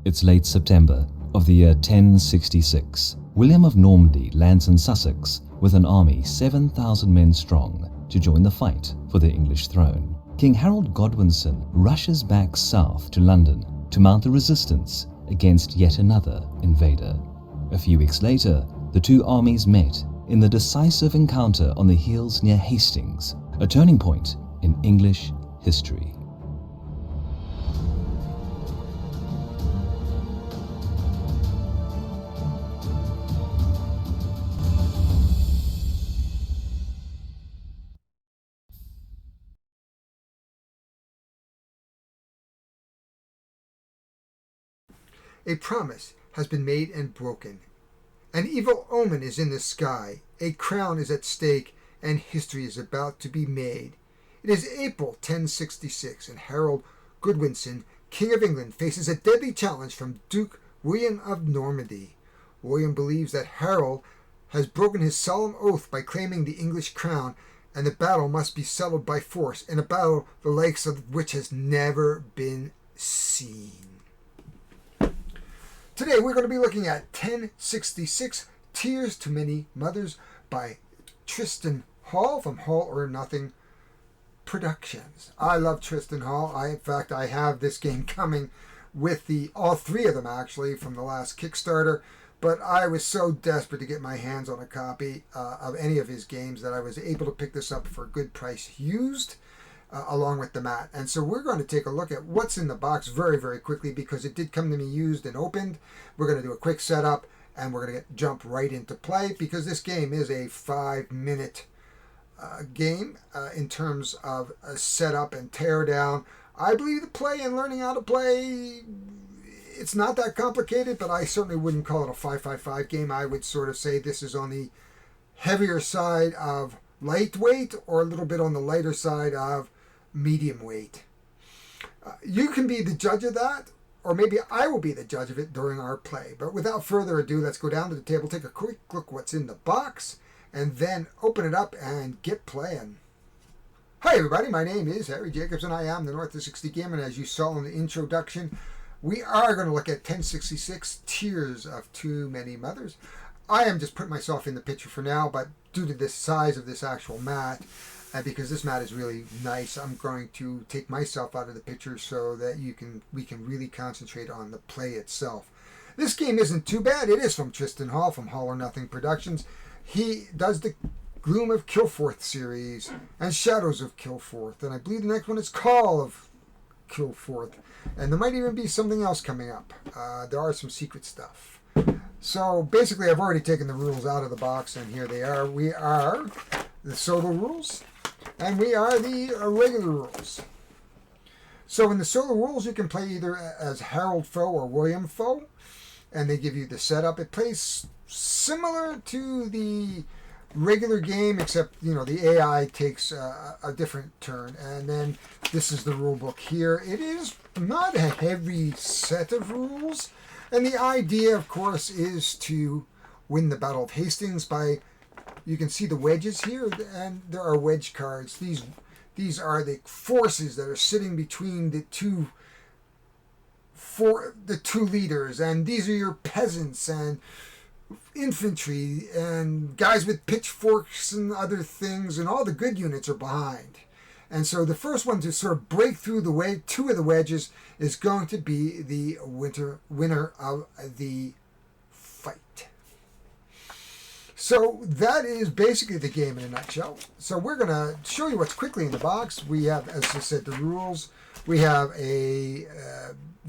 It's late September of the year 1066. William of Normandy lands in Sussex with an army 7,000 men strong to join the fight for the English throne. King Harold Godwinson rushes back south to London to mount a resistance against yet another invader. A few weeks later, the two armies met in the decisive encounter on the hills near Hastings, a turning point in English history. A promise has been made and broken. An evil omen is in the sky. A crown is at stake, and history is about to be made. It is April 1066, and Harold Godwinson, King of England, faces a deadly challenge from Duke William of Normandy. William believes that Harold has broken his solemn oath by claiming the English crown, and the battle must be settled by force, in a battle the likes of which has never been seen. Today we're going to be looking at 1066, Tears to Many Mothers by Tristan Hall from Hall or Nothing Productions. I love Tristan Hall. In fact, I have this game coming with all three of them actually from the last Kickstarter, but I was so desperate to get my hands on a copy of any of his games that I was able to pick this up for a good price used. Along with the mat. And so we're going to take a look at what's in the box very, very quickly because it did come to me used and opened. We're going to do a quick setup and we're going to jump right into play because this game is a 5-minute game in terms of a setup and tear down. I believe the play and learning how to play, it's not that complicated, but I certainly wouldn't call it a 5-5-5 game. I would sort of say this is on the heavier side of lightweight or a little bit on the lighter side of medium weight. You can be the judge of that, or maybe I will be the judge of it during our play. But without further ado, let's go down to the table, take a quick look what's in the box, and then open it up and get playing. Hi everybody, my name is Harry Jacobs and I am the North of 60 Gamer, and as you saw in the introduction, we are going to look at 1066 Tears of Too Many Mothers. I am just putting myself in the picture for now, but due to the size of this actual mat, because this mat is really nice, I'm going to take myself out of the picture so that we can really concentrate on the play itself. This game isn't too bad. It is from Tristan Hall from Hall or Nothing Productions. He does the Gloom of Kilforth series and Shadows of Kilforth, and I believe the next one is Call of Kilforth, and there might even be something else coming up. There are some secret stuff. So basically I've already taken the rules out of the box, and here they are. We are the solo rules, and we are the regular rules. So in the solo rules, you can play either as Harold Foe or William Foe, and they give you the setup. It plays similar to the regular game, except the AI takes a different turn. And then this is the rule book here. It is not a heavy set of rules, and the idea, of course, is to win the Battle of Hastings by. You can see the wedges here, and there are wedge cards. These are the forces that are sitting between the two leaders, and these are your peasants and infantry and guys with pitchforks and other things, and all the good units are behind. And so the first one to sort of break through two of the wedges is going to be the winner of the fight. So that is basically the game in a nutshell. So we're going to show you what's quickly in the box. We have, as I said, the rules. We have a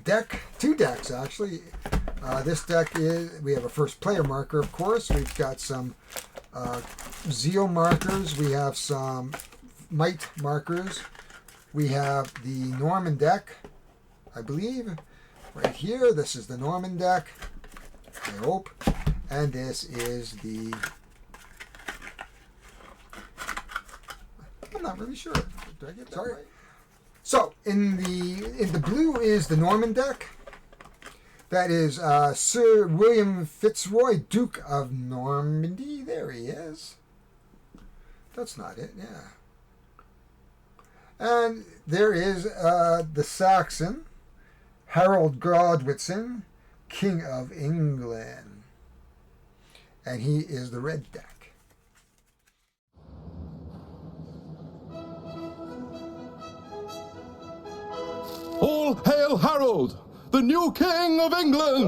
deck, two decks actually. This deck we have a first player marker, of course. We've got some zeal markers. We have some might markers. We have the Norman deck, I believe, right here. This is the Norman deck, I hope. And this is the, I'm not really sure. Did I get that right? So in the blue is the Norman deck. That is Sir William Fitzroy, Duke of Normandy. There he is. That's not it, yeah. And there is the Saxon, Harold Godwinson, King of England. And he is the red deck. All hail Harold, the new King of England!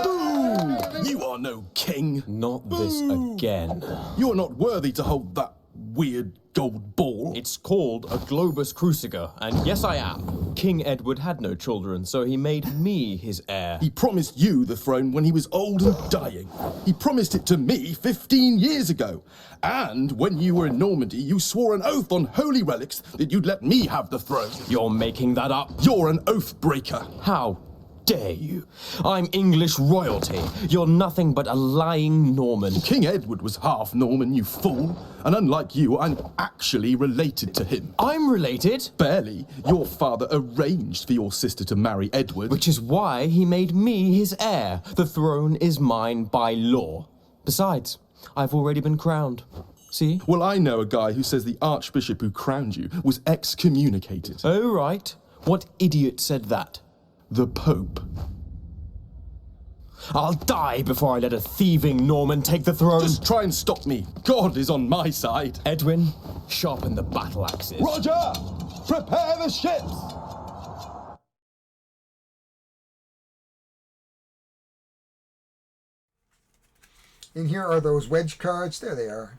Boo! You are no king. Not this again. You are not worthy to hold that weird gold ball. It's called a Globus Cruciger, and yes, I am. King Edward had no children, so he made me his heir. He promised you the throne when he was old and dying. He promised it to me 15 years ago. And when you were in Normandy, you swore an oath on holy relics that you'd let me have the throne. You're making that up. You're an oath breaker. How dare you? I'm English royalty. You're nothing but a lying Norman. King Edward was half Norman, you fool. And unlike you, I'm actually related to him. I'm related. Barely. Your father arranged for your sister to marry Edward. Which is why he made me his heir. The throne is mine by law. Besides, I've already been crowned. See? Well, I know a guy who says the archbishop who crowned you was excommunicated. Oh, right. What idiot said that? The Pope. I'll die before I let a thieving Norman take the throne. Just try and stop me. God is on my side. Edwin, sharpen the battle axes. Roger! Prepare the ships! And here are those wedge cards. There they are.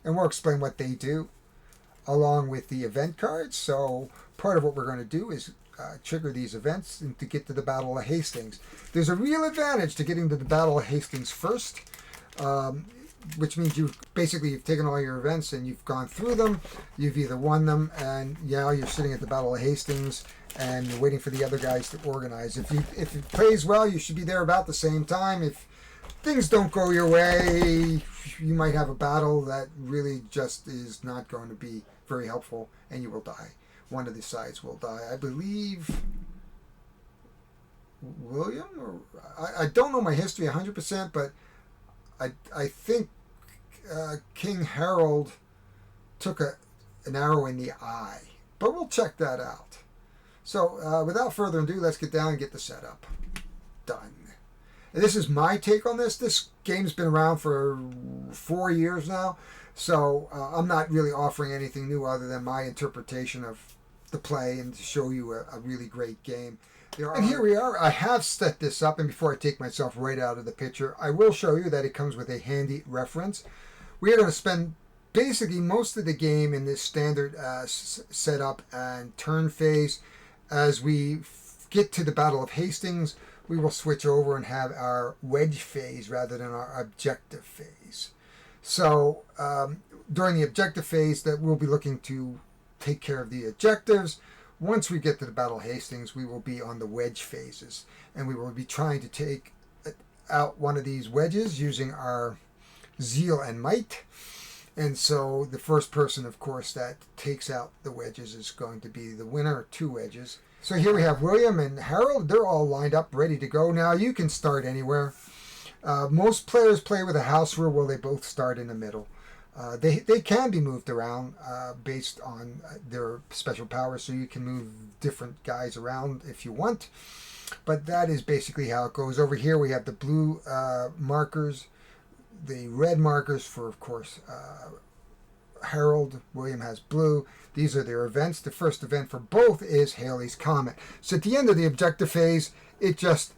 And we'll explain what they do along with the event cards. So part of what we're going to do is trigger these events and to get to the Battle of Hastings. There's a real advantage to getting to the Battle of Hastings first, which means you've taken all your events and you've gone through them. You've either won them and now you're sitting at the Battle of Hastings and you're waiting for the other guys to organize. If it plays well, you should be there about the same time. If things don't go your way, you might have a battle that really just is not going to be very helpful and you will die. One of the sides will die. I believe William, or I don't know my history 100%, but I think King Harold took an arrow in the eye. But we'll check that out. So without further ado, let's get down and get the setup done. And this is my take on this. This game's been around for 4 years now, so I'm not really offering anything new other than my interpretation of the play and to show you a really great game. And here we are. I have set this up, and before I take myself right out of the picture, I will show you that it comes with a handy reference. We are going to spend basically most of the game in this standard setup and turn phase. As we get to the Battle of Hastings, we will switch over and have our wedge phase rather than our objective phase. So during the objective phase, that we'll be looking to take care of the objectives. Once we get to the Battle of Hastings, we will be on the wedge phases, and we will be trying to take out one of these wedges using our zeal and might. And so the first person, of course, that takes out the wedges is going to be the winner of 2 wedges. So here we have William and Harold. They're all lined up, ready to go. Now you can start anywhere. Most players play with a house rule where they both start in the middle. They can be moved around based on their special powers, so you can move different guys around if you want. But that is basically how it goes. Over here we have the blue markers, the red markers for, of course, Harold. William has blue. These are their events. The first event for both is Halley's Comet. So at the end of the objective phase, it just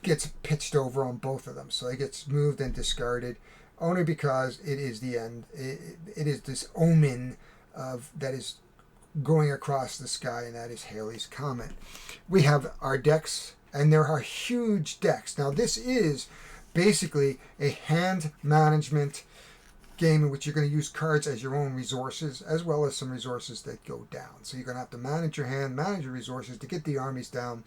gets pitched over on both of them. So it gets moved and discarded, only because it is the end. It is this omen that is going across the sky, and that is Halley's Comet. We have our decks, and there are huge decks. Now this is basically a hand management game in which you're going to use cards as your own resources, as well as some resources that go down. So you're going to have to manage your hand, manage your resources to get the armies down,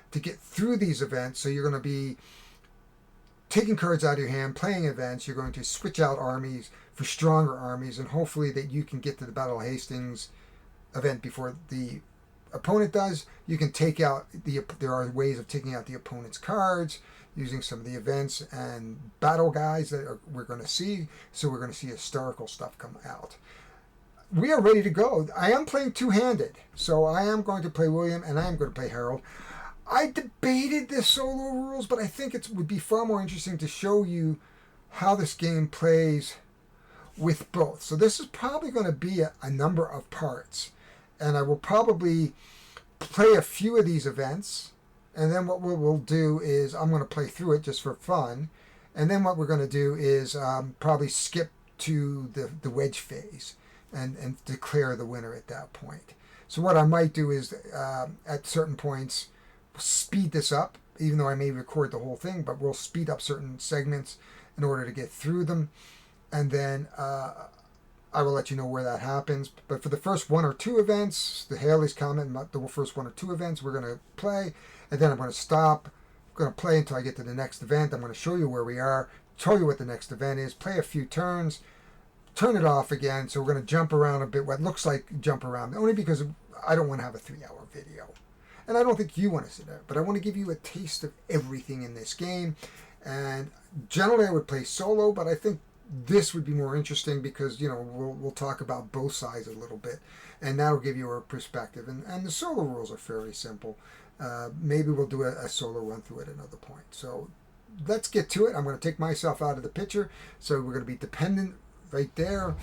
to get through these events. So you're going to be taking cards out of your hand, playing events. You're going to switch out armies for stronger armies, and hopefully that you can get to the Battle of Hastings event before the opponent does. You can take out there are ways of taking out the opponent's cards using some of the events and battle guides that we're going to see. So we're going to see historical stuff come out. we are ready to go. I am playing two-handed, so I am going to play William and I am going to play Harold. I debated the solo rules, but I think it would be far more interesting to show you how this game plays with both. So this is probably going to be a number of parts, and I will probably play a few of these events, and then what we'll do is I'm going to play through it just for fun, and then what we're going to do is probably skip to the wedge phase and declare the winner at that point. So what I might do is at certain points speed this up, even though I may record the whole thing, but we'll speed up certain segments in order to get through them, and then I will let you know where that happens. But for the first one or two events, the Haley's Comet, the first one or two events, we're going to play, and then I'm going to stop. I'm going to play until I get to the next event. I'm going to show you where we are, show you what the next event is, play a few turns, turn it off again. So we're going to jump around a bit, what looks like jump around, only because I don't want to have a 3-hour video. And I don't think you want to sit there, but I want to give you a taste of everything in this game. And generally I would play solo, but I think this would be more interesting because, you know, we'll talk about both sides a little bit, and that'll give you a perspective. And the solo rules are fairly simple. Maybe we'll do a solo run through at another point. So let's get to it. I'm going to take myself out of the picture, so we're going to be dependent right there.